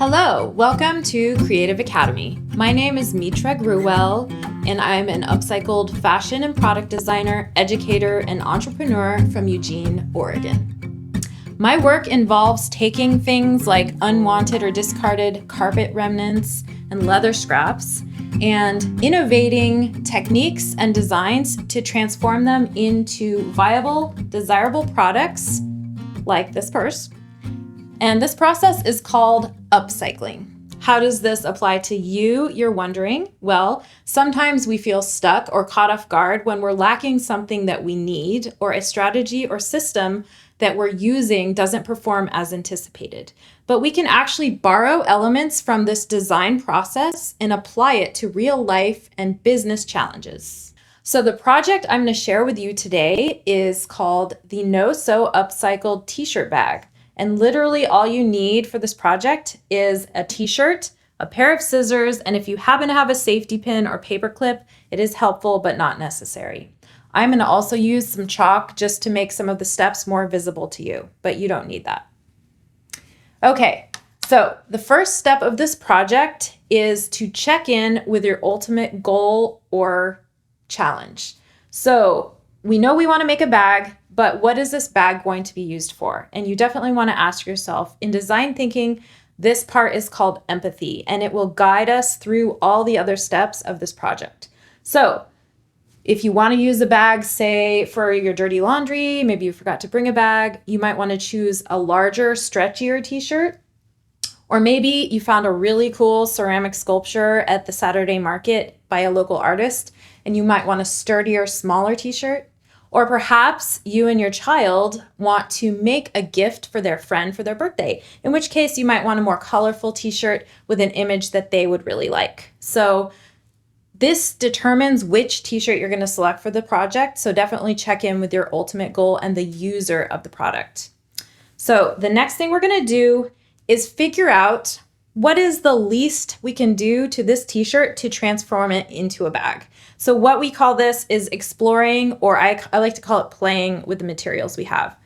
Hello, welcome to Creative Academy. My name is Mitra Gruwell, and I'm an upcycled fashion and product designer, educator, and entrepreneur from Eugene, Oregon. My work involves taking things like unwanted or discarded carpet remnants and leather scraps and innovating techniques and designs to transform them into viable, desirable products like this purse. And this process is called upcycling. How does this apply to you, you're wondering? Well, sometimes we feel stuck or caught off guard when we're lacking something that we need, or a strategy or system that we're using doesn't perform as anticipated. But we can actually borrow elements from this design process and apply it to real life and business challenges. So the project I'm going to share with you today is called the No-Sew Upcycled T-shirt bag. And literally all you need for this project is a t-shirt, a pair of scissors, and if you happen to have a safety pin or paper clip, it is helpful but not necessary. I'm going to also use some chalk just to make some of the steps more visible to you, but you don't need that. Okay, so the first step of this project is to check in with your ultimate goal or challenge. So we know we want to make a bag, but what is this bag going to be used for? And you definitely want to ask yourself, in design thinking, this part is called empathy, and it will guide us through all the other steps of this project. So if you want to use a bag, say for your dirty laundry, maybe you forgot to bring a bag, you might want to choose a larger, stretchier t-shirt. Or maybe you found a really cool ceramic sculpture at the Saturday market by a local artist, and you might want a sturdier, smaller t-shirt. Or perhaps you and your child want to make a gift for their friend for their birthday, in which case you might want a more colorful t-shirt with an image that they would really like. So this determines which t-shirt you're going to select for the project. So definitely check in with your ultimate goal and the user of the product. So the next thing we're going to do is figure out what is the least we can do to this t-shirt to transform it into a bag. So what we call this is exploring, or I like to call it playing with the materials we have.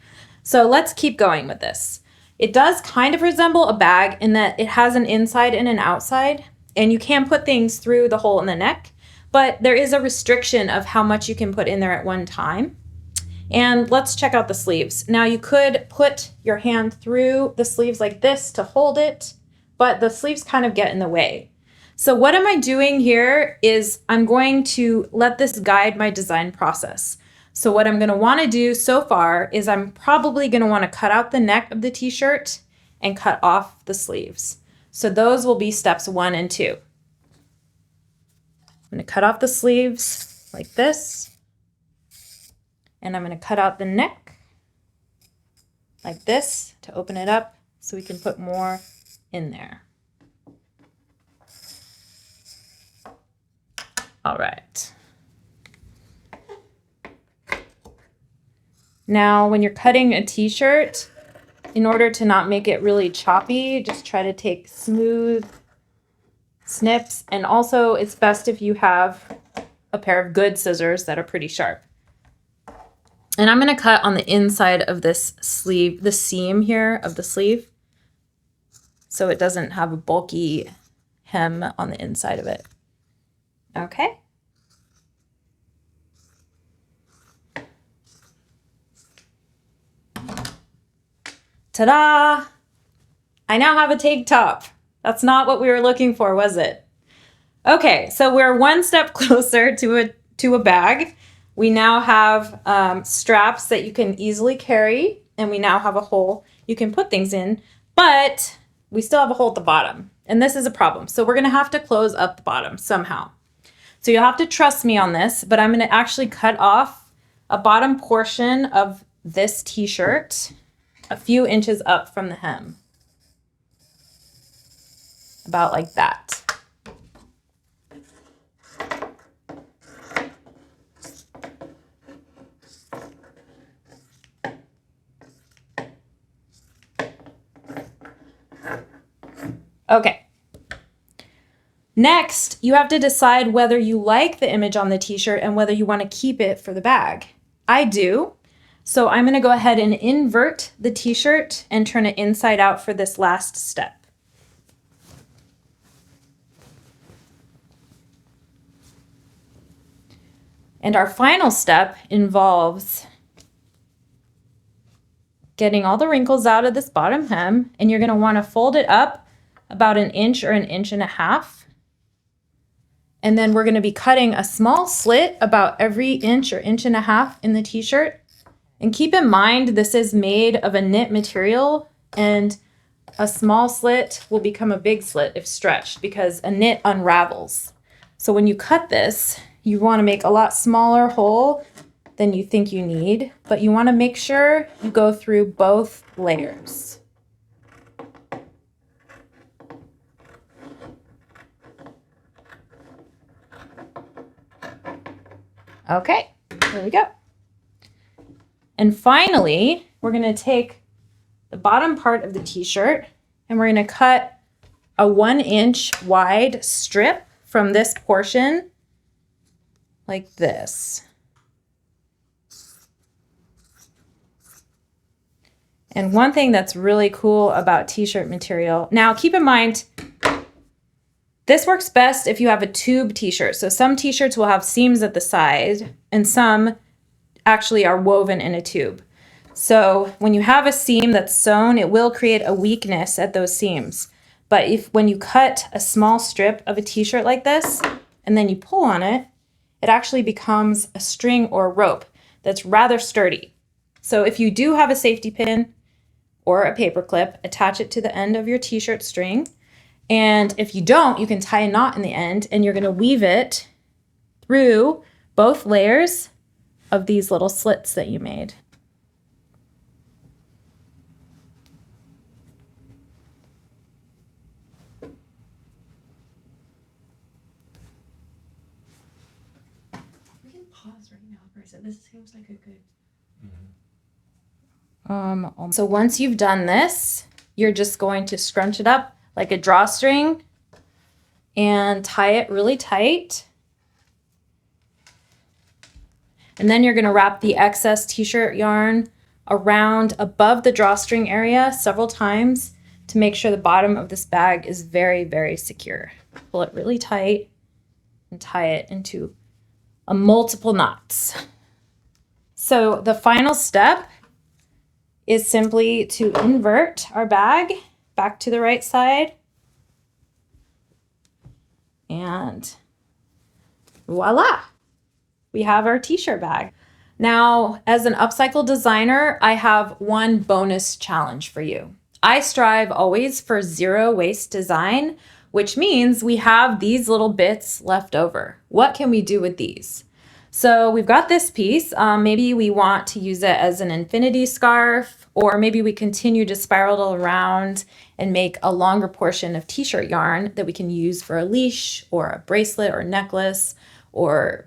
So let's keep going with this. It does kind of resemble a bag in that it has an inside and an outside, and you can put things through the hole in the neck, but there is a restriction of how much you can put in there at one time. And let's check out the sleeves. Now you could put your hand through the sleeves like this to hold it, but the sleeves kind of get in the way. So what am I doing here is I'm going to let this guide my design process. So what I'm going to want to do so far is I'm probably going to want to cut out the neck of the t-shirt and cut off the sleeves. So those will be steps 1 and 2. I'm going to cut off the sleeves like this. And I'm going to cut out the neck like this to open it up so we can put more in there. All right. Now, when you're cutting a t-shirt, in order to not make it really choppy, just try to take smooth snips. And also, it's best if you have a pair of good scissors that are pretty sharp. And I'm going to cut on the inside of this sleeve, the seam here of the sleeve, so it doesn't have a bulky hem on the inside of it. Okay. Ta-da! I now have a tank top. That's not what we were looking for, was it? Okay, so we're one step closer to a bag. We now have straps that you can easily carry, and we now have a hole you can put things in, but we still have a hole at the bottom, and this is a problem. So we're going to have to close up the bottom somehow. So you'll have to trust me on this, but I'm going to actually cut off a bottom portion of this t-shirt a few inches up from the hem. About like that. Okay. Next, you have to decide whether you like the image on the t-shirt and whether you want to keep it for the bag. I do. So I'm going to go ahead and invert the t-shirt and turn it inside out for this last step. And our final step involves getting all the wrinkles out of this bottom hem, and you're going to want to fold it up about 1 inch or 1.5 inches. And then we're going to be cutting a small slit about every inch or 1.5 inches in the t-shirt. And keep in mind, this is made of a knit material, and a small slit will become a big slit if stretched because a knit unravels. So when you cut this, you want to make a lot smaller hole than you think you need, but you want to make sure you go through both layers. Okay, there we go. And finally, we're going to take the bottom part of the t-shirt and we're going to cut a 1 inch wide strip from this portion like this. And one thing that's really cool about t-shirt material, now keep in mind, this works best if you have a tube t-shirt. So some t-shirts will have seams at the side and some actually are woven in a tube. So when you have a seam that's sewn, it will create a weakness at those seams. But when you cut a small strip of a t-shirt like this and then you pull on it, it actually becomes a string or a rope that's rather sturdy. So if you do have a safety pin or a paper clip, attach it to the end of your t-shirt string. And if you don't, you can tie a knot in the end and you're going to weave it through both layers of these little slits that you made. We can pause right now for a second. This seems like a good. So once you've done this, you're just going to scrunch it up like a drawstring and tie it really tight. And then you're going to wrap the excess t-shirt yarn around above the drawstring area several times to make sure the bottom of this bag is very, very secure. Pull it really tight and tie it into multiple knots. So the final step is simply to invert our bag back to the right side. And voila, we have our t-shirt bag. Now, as an upcycle designer, I have one bonus challenge for you. I strive always for zero waste design, which means we have these little bits left over. What can we do with these? So we've got this piece. Maybe we want to use it as an infinity scarf, or maybe we continue to spiral it around and make a longer portion of t-shirt yarn that we can use for a leash or a bracelet or necklace or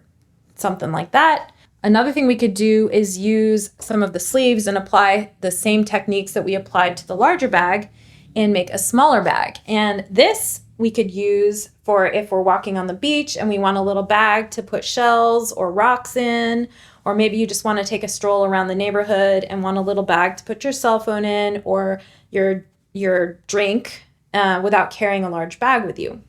something like that. Another thing we could do is use some of the sleeves and apply the same techniques that we applied to the larger bag and make a smaller bag. And this we could use for if we're walking on the beach and we want a little bag to put shells or rocks in, or maybe you just want to take a stroll around the neighborhood and want a little bag to put your cell phone in or your drink without carrying a large bag with you.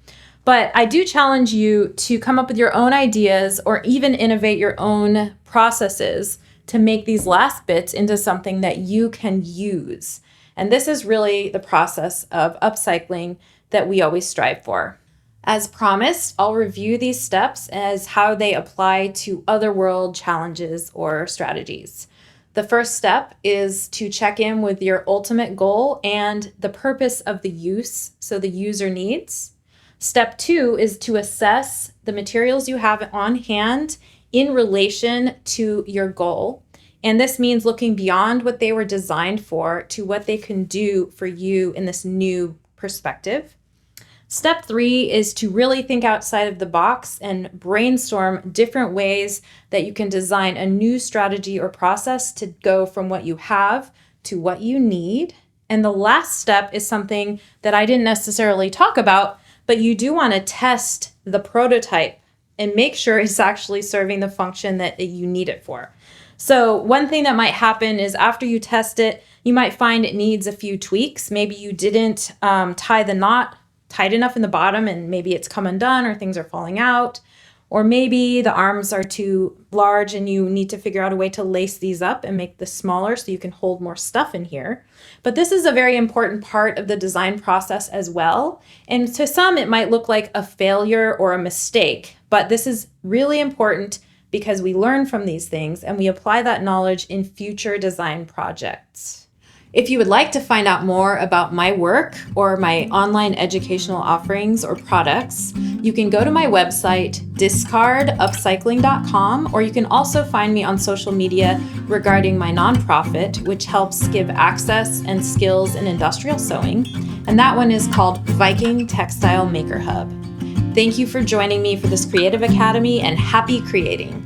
But I do challenge you to come up with your own ideas or even innovate your own processes to make these last bits into something that you can use. And this is really the process of upcycling that we always strive for. As promised, I'll review these steps as how they apply to other world challenges or strategies. The first step is to check in with your ultimate goal and the purpose of the use, so the user needs. Step 2 is to assess the materials you have on hand in relation to your goal. And this means looking beyond what they were designed for to what they can do for you in this new perspective. Step 3 is to really think outside of the box and brainstorm different ways that you can design a new strategy or process to go from what you have to what you need. And the last step is something that I didn't necessarily talk about, but you do want to test the prototype and make sure it's actually serving the function that you need it for. So one thing that might happen is after you test it, you might find it needs a few tweaks. Maybe you didn't tie the knot tight enough in the bottom and maybe it's come undone or things are falling out. Or maybe the arms are too large and you need to figure out a way to lace these up and make this smaller so you can hold more stuff in here. But this is a very important part of the design process as well. And to some, it might look like a failure or a mistake, but this is really important because we learn from these things and we apply that knowledge in future design projects. If you would like to find out more about my work or my online educational offerings or products, you can go to my website, discardupcycling.com, or you can also find me on social media regarding my nonprofit, which helps give access and skills in industrial sewing. And that one is called Viking Textile Maker Hub. Thank you for joining me for this Creative Academy, and happy creating.